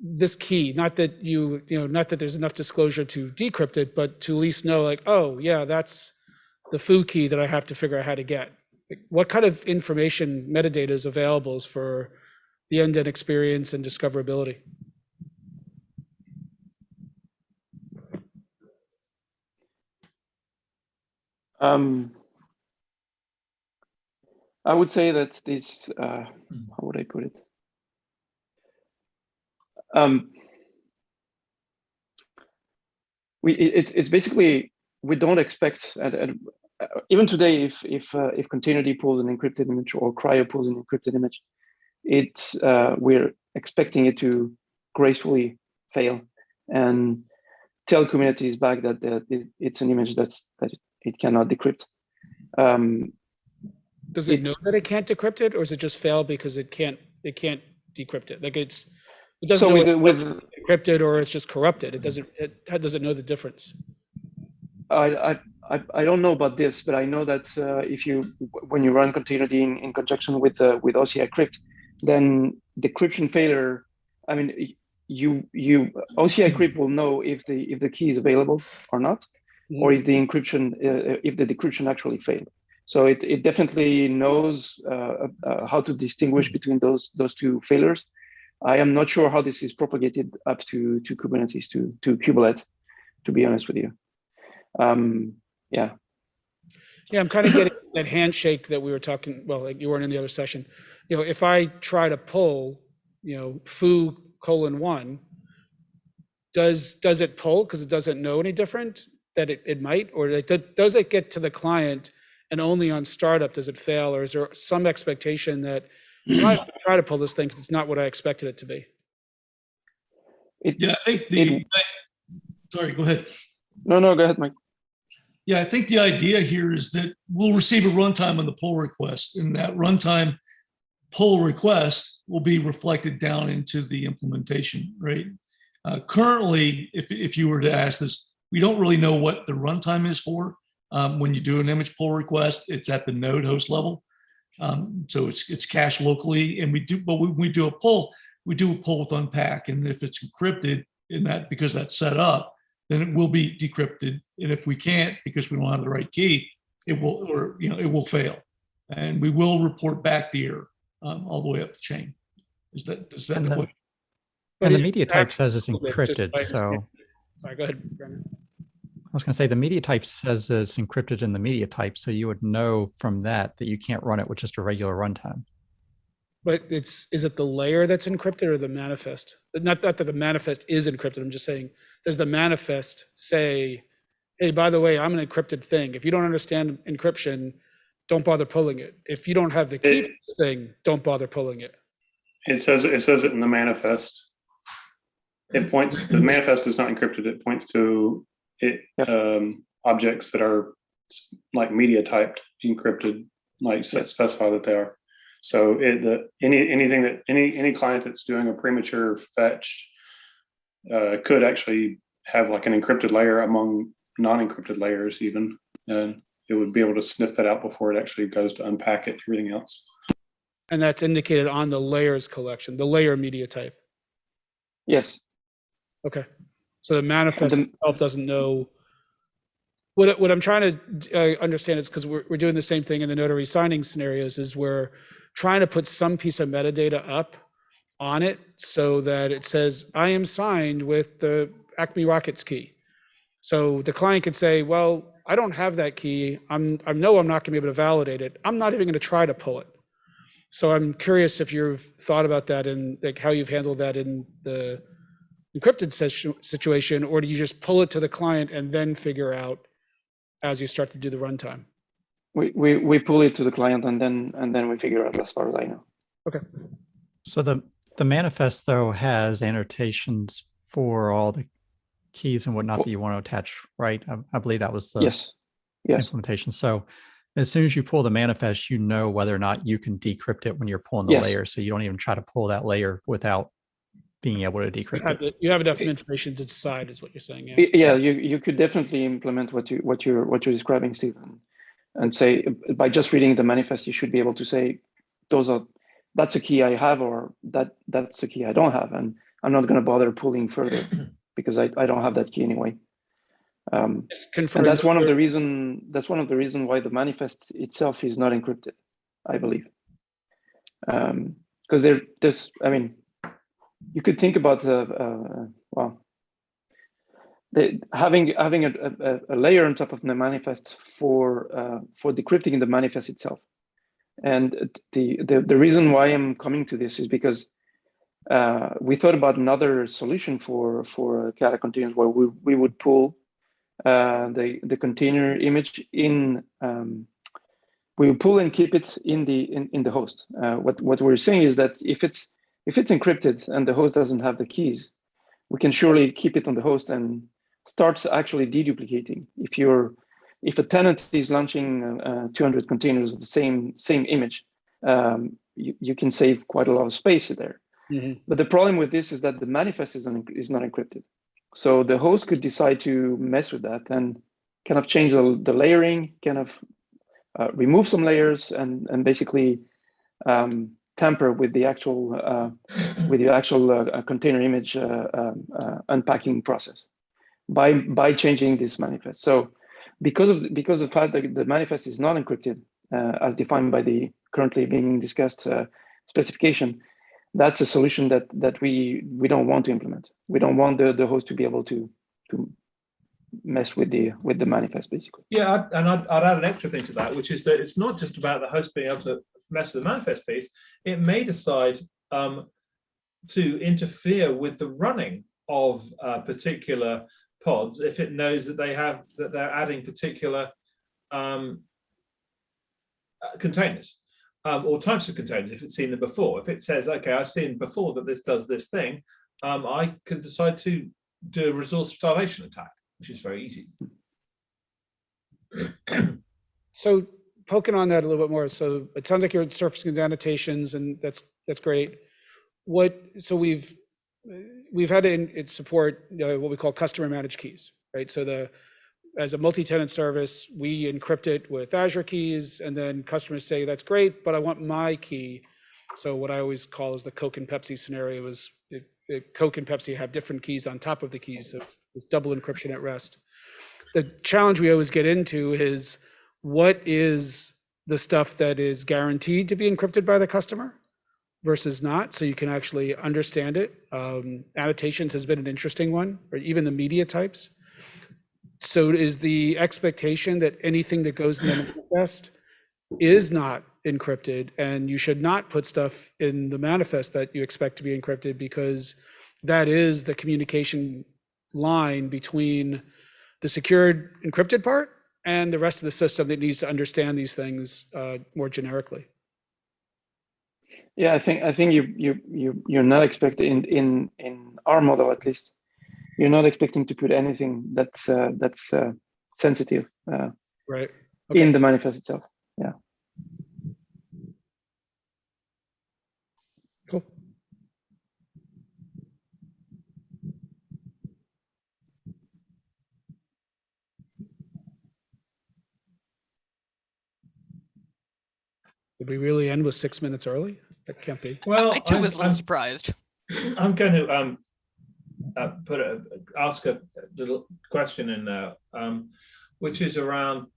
this key? Not that not that there's enough disclosure to decrypt it, but to at least know, like, oh yeah, that's the foo key that I have to figure out how to get. Like, what kind of information, metadata is available for the end-to-end experience and discoverability? I would say that this, how would I put it? It's basically, we don't expect, and even today, if containerd pulls an encrypted image or cryo pulls an encrypted image, we're expecting it to gracefully fail and tell Kubernetes back that it's an image that it cannot decrypt. Does it know that it can't decrypt it, or is it just fail because it can't decrypt it? Like it doesn't know it's encrypted or it's just corrupted. It doesn't. How does it know the difference? I don't know about this, but I know that when you run containerd in conjunction with OCI crypt, then decryption failure. I mean, OCI crypt will know if the key is available or not, or if the decryption actually failed. So it definitely knows how to distinguish between those two failures. I am not sure how this is propagated up to Kubernetes, to kubelet, to be honest with you. Yeah, I'm kind of getting that handshake that we were talking. Well, like you weren't in the other session. If I try to pull, foo:1, does it pull because it doesn't know any different that it might, or does it get to the client and only on startup does it fail, or is there some expectation that I try to pull this thing because it's not what I expected it to be? I think sorry, go ahead. No, go ahead, Mike. Yeah, I think the idea here is that we'll receive a runtime on the pull request, and that runtime pull request will be reflected down into the implementation, right? Currently, if you were to ask this, we don't really know what the runtime is for. When you do an image pull request, it's at the node host level. So it's cached locally, and when we do a pull with unpack, and if it's encrypted in that, because that's set up, then it will be decrypted. And if we can't, because we don't have the right key, it will fail, and we will report back the error all the way up the chain. Is that the question? And the media type says it's encrypted. So sorry, go ahead, Brendan. I was going to say the media type says that it's encrypted in the media type, so you would know from that you can't run it with just a regular runtime. But is it the layer that's encrypted or the manifest? Not that the manifest is encrypted. I'm just saying, does the manifest say, hey, by the way, I'm an encrypted thing. If you don't understand encryption, don't bother pulling it. If you don't have the key for this thing, don't bother pulling it. It says it in the manifest. The manifest is not encrypted. It points to objects that are like media typed encrypted, like specify that they are. So any client that's doing a premature fetch could actually have like an encrypted layer among non-encrypted layers even, and it would be able to sniff that out before it actually goes to unpack it, everything else. And that's indicated on the layers collection, the layer media type. Yes. Okay. So the manifest itself doesn't know. What I'm trying to understand is, because we're doing the same thing in the notary signing scenarios, is we're trying to put some piece of metadata up on it so that it says, I am signed with the Acme Rockets key. So the client could say, well, I don't have that key. I know I'm not going to be able to validate it. I'm not even going to try to pull it. So I'm curious if you've thought about that and like how you've handled that in the encrypted situation, or do you just pull it to the client and then figure out as you start to do the runtime? We pull it to the client and then we figure out, as far as I know. Okay. So the manifest though has annotations for all the keys and whatnot that you want to attach, right? I believe that was the yes implementation. So as soon as you pull the manifest, you know whether or not you can decrypt it when you're pulling the layer. So you don't even try to pull that layer without being able to decrypt it. You have enough information to decide, is what you're saying. Yeah, you could definitely implement what you're describing, Stephen, and say by just reading the manifest, you should be able to say that's a key I have, or that's a key I don't have, and I'm not going to bother pulling further because I don't have that key anyway. And that's one of the reason why the manifest itself is not encrypted, I believe, because you could think about having a layer on top of the manifest for decrypting in the manifest itself. And the reason why I'm coming to this is because we thought about another solution for Kata containers where we would pull the container image in. We will pull and keep it in the host. What we're saying is that if it's encrypted and the host doesn't have the keys, we can surely keep it on the host and start actually deduplicating. If a tenant is launching 200 containers of the same image, you can save quite a lot of space there. Mm-hmm. But the problem with this is that the manifest is not encrypted. So the host could decide to mess with that and kind of change the layering, kind of remove some layers and basically tamper with the actual container image unpacking process by changing this manifest. So because of the fact that the manifest is not encrypted as defined by the currently being discussed specification, that's a solution that we don't want to implement. We don't want the host to be able to mess with the manifest, basically. Yeah, and I'd add an extra thing to that, which is that it's not just about the host being able to mess with the manifest piece. It may decide to interfere with the running of particular pods if it knows that they're adding particular containers or types of containers. If it's seen them before, if it says, okay, I've seen before that this does this thing, I can decide to do a resource starvation attack, which is very easy. So poking on that a little bit more. So it sounds like you're surfacing the annotations, and that's great. So we've had to support what we call customer managed keys, right? So as a multi-tenant service, we encrypt it with Azure keys, and then customers say, that's great, but I want my key. So what I always call is the Coke and Pepsi scenario is Coke and Pepsi have different keys on top of the keys. So it's double encryption at rest. The challenge we always get into is what is the stuff that is guaranteed to be encrypted by the customer versus not, so you can actually understand it. Annotations has been an interesting one, or even the media types. So is the expectation that anything that goes in the manifest is not encrypted, and you should not put stuff in the manifest that you expect to be encrypted, because that is the communication line between the secured encrypted part and the rest of the system that needs to understand these things more generically. Yeah, I think you're not expecting in our model, at least, you're not expecting to put anything that's sensitive right. Okay. in the manifest itself. Yeah. Cool. Did we really end with 6 minutes early? That can't be. Well, I too was a little surprised. I'm going to ask a little question in there, which is around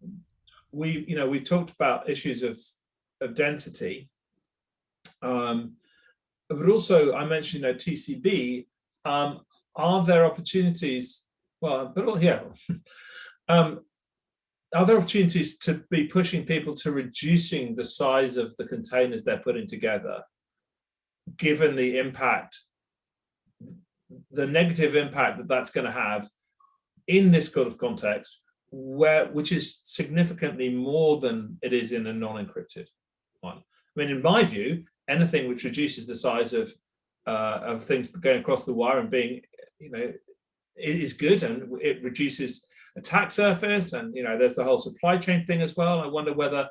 we talked about issues of density, but also I mentioned TCB. Are there opportunities? Well, but yeah. Are there opportunities to be pushing people to reducing the size of the containers they're putting together, given the impact, the negative impact that that's going to have in this sort of context, which is significantly more than it is in a non-encrypted one? I mean, in my view, anything which reduces the size of things going across the wire and being, is good, and it reduces attack surface, and there's the whole supply chain thing as well. I wonder whether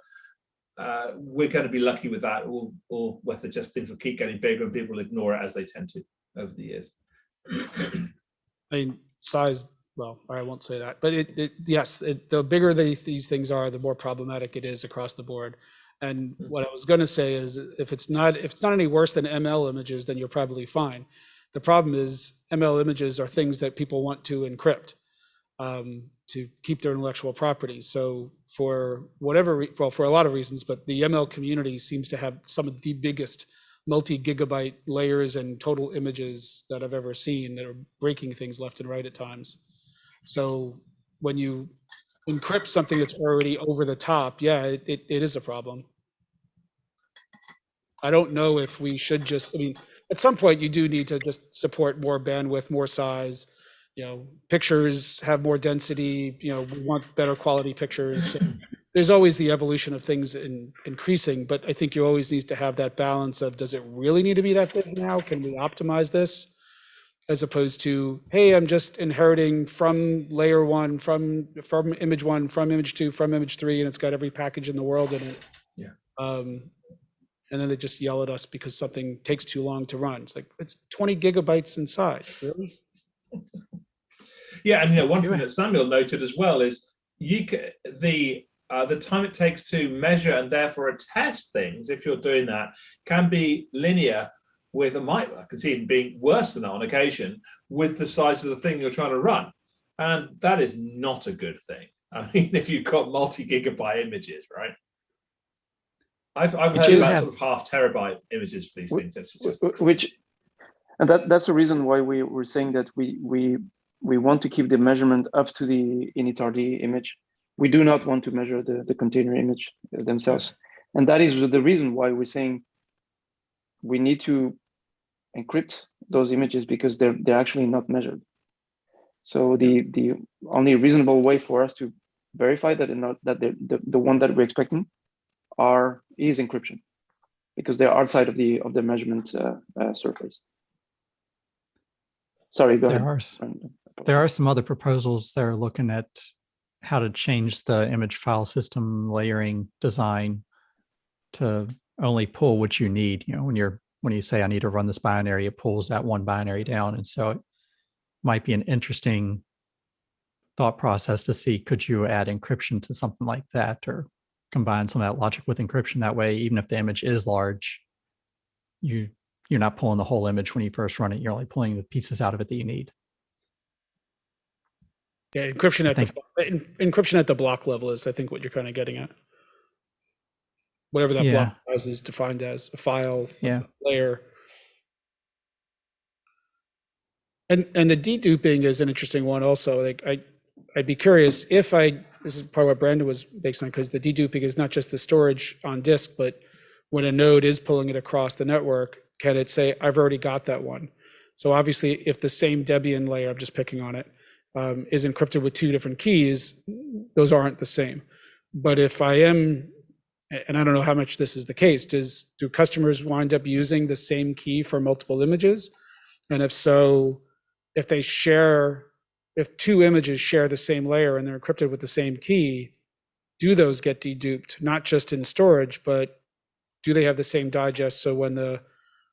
we're going to be lucky with that, or whether just things will keep getting bigger and people ignore it as they tend to over the years. I mean, size, well, I won't say that, but yes, the bigger these things are, the more problematic it is across the board. And what I was going to say is, if it's not any worse than ML images, then you're probably fine. The problem is ML images are things that people want to encrypt to keep their intellectual property. So for for a lot of reasons, but the ML community seems to have some of the biggest multi-gigabyte layers and total images that I've ever seen that are breaking things left and right at times. So when you encrypt something that's already over the top, yeah, it is a problem. I don't know if we should just, at some point you do need to just support more bandwidth, more size. Pictures have more density. We want better quality pictures. So there's always the evolution of things increasing, but I think you always need to have that balance of, does it really need to be that big now? Can we optimize this? As opposed to, hey, I'm just inheriting from layer one, from image one, from image two, from image three, and it's got every package in the world in it. Yeah. And then they just yell at us because something takes too long to run. It's like, it's 20 gigabytes in size, really? Yeah, and one thing that Samuel noted as well is the time it takes to measure and therefore attest things, if you're doing that, can be linear with I can see it being worse than that on occasion with the size of the thing you're trying to run. And that is not a good thing. I mean, if you've got multi-gigabyte images, right? I've heard about sort of half terabyte images for these things. It's just and that's the reason why we were saying that we want to keep the measurement up to the initRD image. We do not want to measure the container image themselves. And that is the reason why we're saying we need to encrypt those images, because they're actually not measured. So the only reasonable way for us to verify that the one that we're expecting is encryption, because they're outside of the measurement surface. Sorry, go ahead. There are some other proposals that are looking at how to change the image file system layering design to only pull what you need. When you say I need to run this binary, it pulls that one binary down. And so it might be an interesting thought process to see, could you add encryption to something like that, or combine some of that logic with encryption? That way, even if the image is large, you're not pulling the whole image when you first run it. You're only pulling the pieces out of it that you need. Yeah, encryption at the block level is, I think, what you're kind of getting at. Whatever that block size is defined as, a file, layer. And the deduping is an interesting one also. Like I'd be curious if this is part of what Brandon was based on, because the deduping is not just the storage on disk, but when a node is pulling it across the network, can it say, I've already got that one? So obviously, if the same Debian layer, I'm just picking on it, is encrypted with two different keys, those aren't the same. But if I am, and I don't know how much this is the case, do customers wind up using the same key for multiple images? And if so, if two images share the same layer and they're encrypted with the same key, do those get deduped? Not just in storage, but do they have the same digest? So when the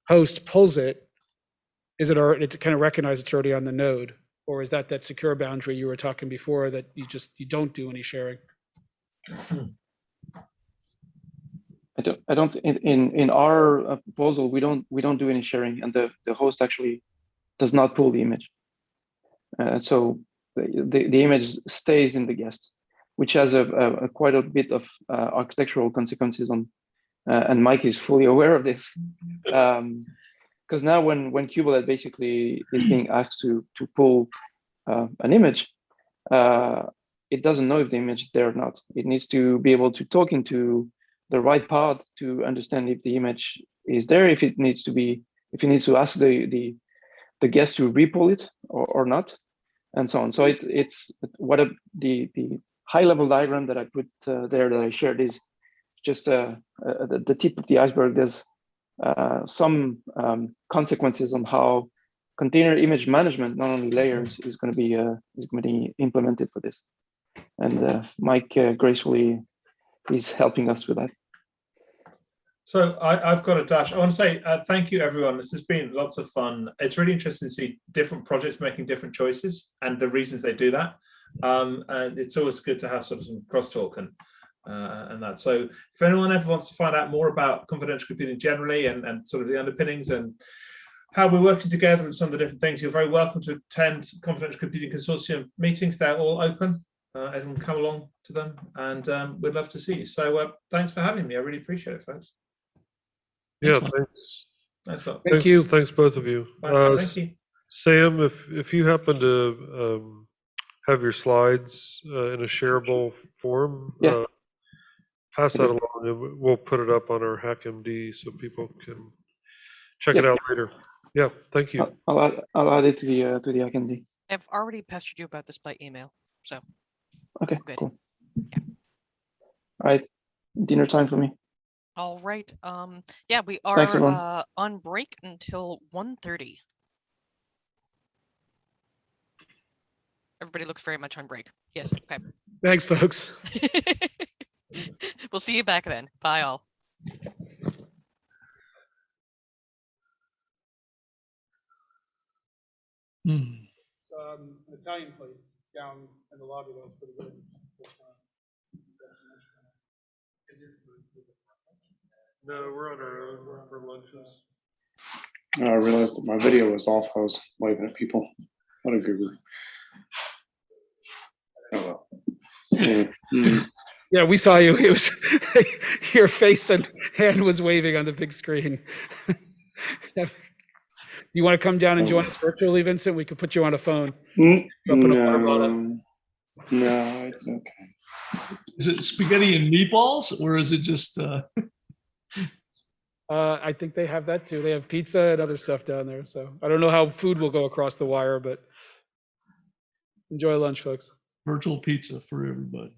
host pulls it, is it already to kind of recognize it's already on the node? Or is that secure boundary you were talking before that you don't do any sharing? I don't in our proposal, we don't do any sharing, and the host actually does not pull the image. So the image stays in the guest, which has a quite a bit of architectural consequences on, and Mike is fully aware of this. Because now when Kubelet basically is being asked to pull an image, it doesn't know if the image is there or not. It needs to be able to talk into the right pod to understand if the image is there, if it needs to ask the guest to repull it or not, and so on. So it's the high level diagram that I put there that I shared is just the tip of the iceberg. There's some consequences on how container image management, not only layers, is going to be implemented for this. And Mike gracefully is helping us with that. So I've got a dash. I want to say thank you, everyone. This has been lots of fun. It's really interesting to see different projects making different choices and the reasons they do that. And it's always good to have sort of some crosstalk and that. So if anyone ever wants to find out more about confidential computing generally and sort of the underpinnings and how we're working together and some of the different things, you're very welcome to attend Confidential Computing Consortium meetings. They're all open. Everyone come along to them, and we'd love to see you. So thanks for having me. I really appreciate it, folks. Yeah, Excellent. thanks. Thank you. Thanks, both of you. Thank you. Sam, if you happen to have your slides in a shareable form, pass that along, and we'll put it up on our HackMD so people can check Yep. it out later. Yeah, thank you. I'll add it to the ICANN. I've already pestered you about this by email. So Okay, Good. cool. Yeah. All right, dinner time for me. all right. Yeah, we Thanks, are everyone. on break until 1:30. Everybody looks very much on break. Yes. Okay. Thanks, folks. We'll see you back then. Bye all. Hmm. An Italian place down in the lobby that was pretty good. No, we're on our own for lunches. I realized that my video was off. I was waving at people. What a goober. Oh, well. Yeah, we saw you. It was your face and hand was waving on the big screen. You want to come down and join us virtually, Vincent? We could put you on a phone. Up in a water bottle. No, it's okay. Is it spaghetti and meatballs, or is it just? I think they have that too. They have pizza and other stuff down there. So I don't know how food will go across the wire, but enjoy lunch, folks. Virtual pizza for everybody.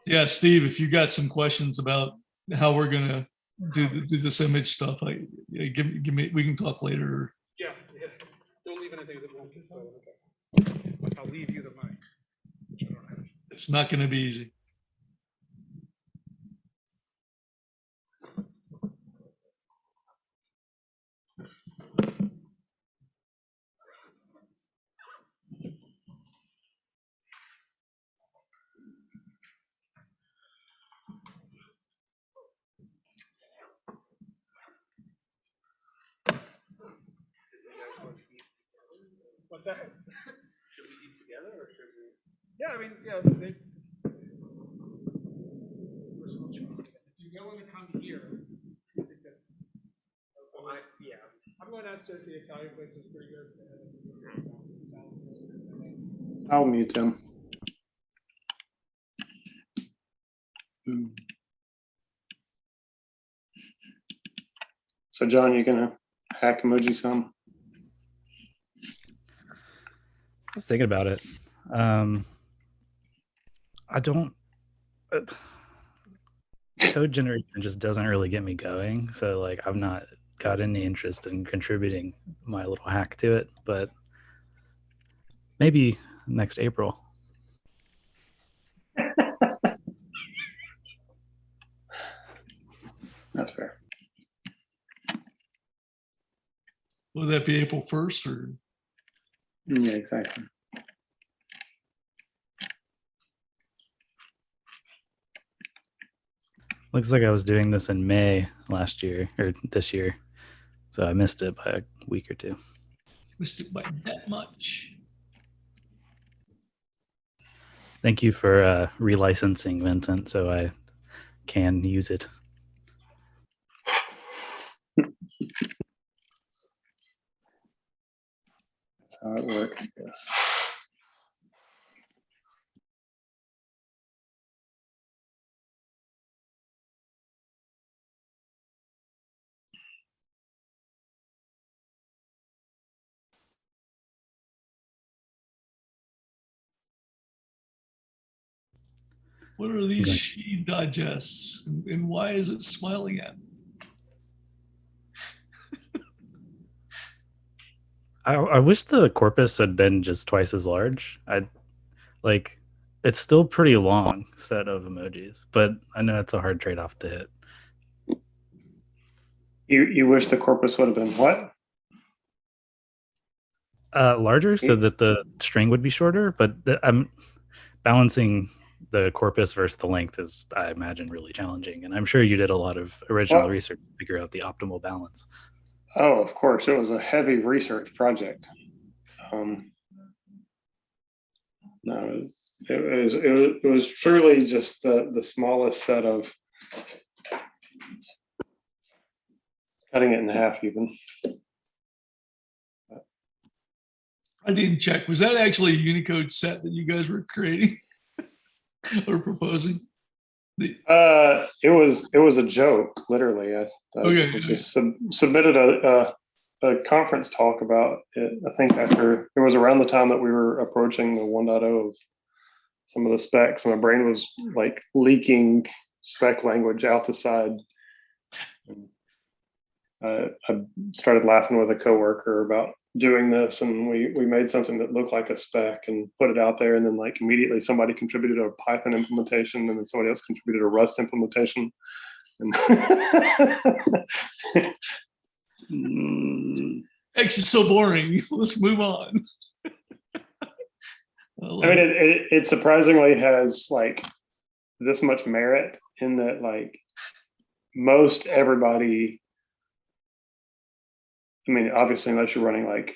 Yeah, Steve, if you got some questions about how we're gonna do this image stuff, give me. We can talk later. Yeah. Don't leave anything that won't get spoiled. Okay. I'll leave you the mic. It's not going to be easy. What's that? Should we eat together or should we? Yeah, I mean, yeah. Personal choice. If you don't want to come here, I think that's. Yeah. I'm going downstairs. The Italian place is pretty good. I'll mute him. So, John, you gonna hack emoji some? I was thinking about it. I don't. Code generation just doesn't really get me going. So, like, I've not got any interest in contributing my little hack to it. But maybe next April. That's fair. Will that be April 1st or? Yeah, exactly. Looks like I was doing this in May last year or this year. So I missed it by a week or two. Missed it by that much. Thank you for relicensing, Vincent, so I can use it. That's how it works, I guess. What are these she digests, and why is it smiling at me? I wish the corpus had been just twice as large. It's still pretty long set of emojis, but I know it's a hard trade-off to hit. You wish the corpus would have been what? Larger so that the string would be shorter, but I'm balancing the corpus versus the length is, I imagine, really challenging. And I'm sure you did a lot of original research to figure out the optimal balance. Oh, of course. It was a heavy research project. No, it was truly just the smallest set of cutting it in half even. I didn't check. Was that actually a Unicode set that you guys were creating or proposing? It was a joke, literally. I Okay. just submitted a conference talk about it. I think after it was around the time that we were approaching the 1.0 of some of the specs. My brain was like leaking spec language out the side. I started laughing with a coworker about doing this, and we made something that looked like a spec and put it out there, and then like immediately somebody contributed a Python implementation, and then somebody else contributed a Rust implementation. And X is so boring. Let's move on. I mean, it surprisingly has like this much merit in that like most everybody, I mean, obviously, unless you're running like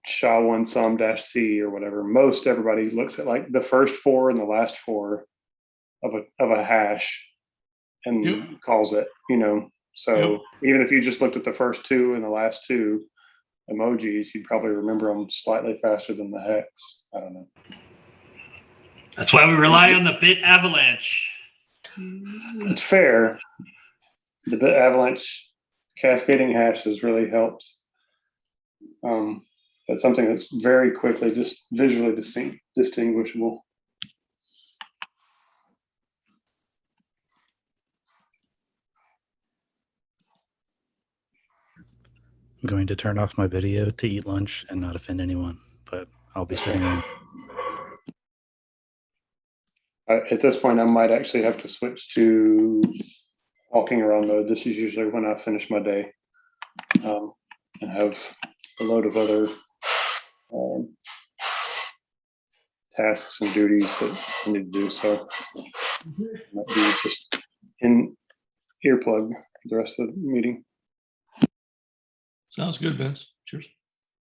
SHA-1 SOM-C or whatever, most everybody looks at like the first 4 and the last 4 of a hash and calls it, you know. So even if you just looked at the first 2 and the last 2 emojis, you'd probably remember them slightly faster than the hex. I don't know. That's why we rely on the bit avalanche. It's fair. The bit avalanche cascading hashes really helps. But something that's very quickly just visually distinguishable. I'm going to turn off my video to eat lunch and not offend anyone, but I'll be sitting in. At this point, I might actually have to switch to walking around mode. This is usually when I finish my day and have a load of other tasks and duties that I need to do. So might be just in earplug for the rest of the meeting. Sounds good, Vince. Cheers.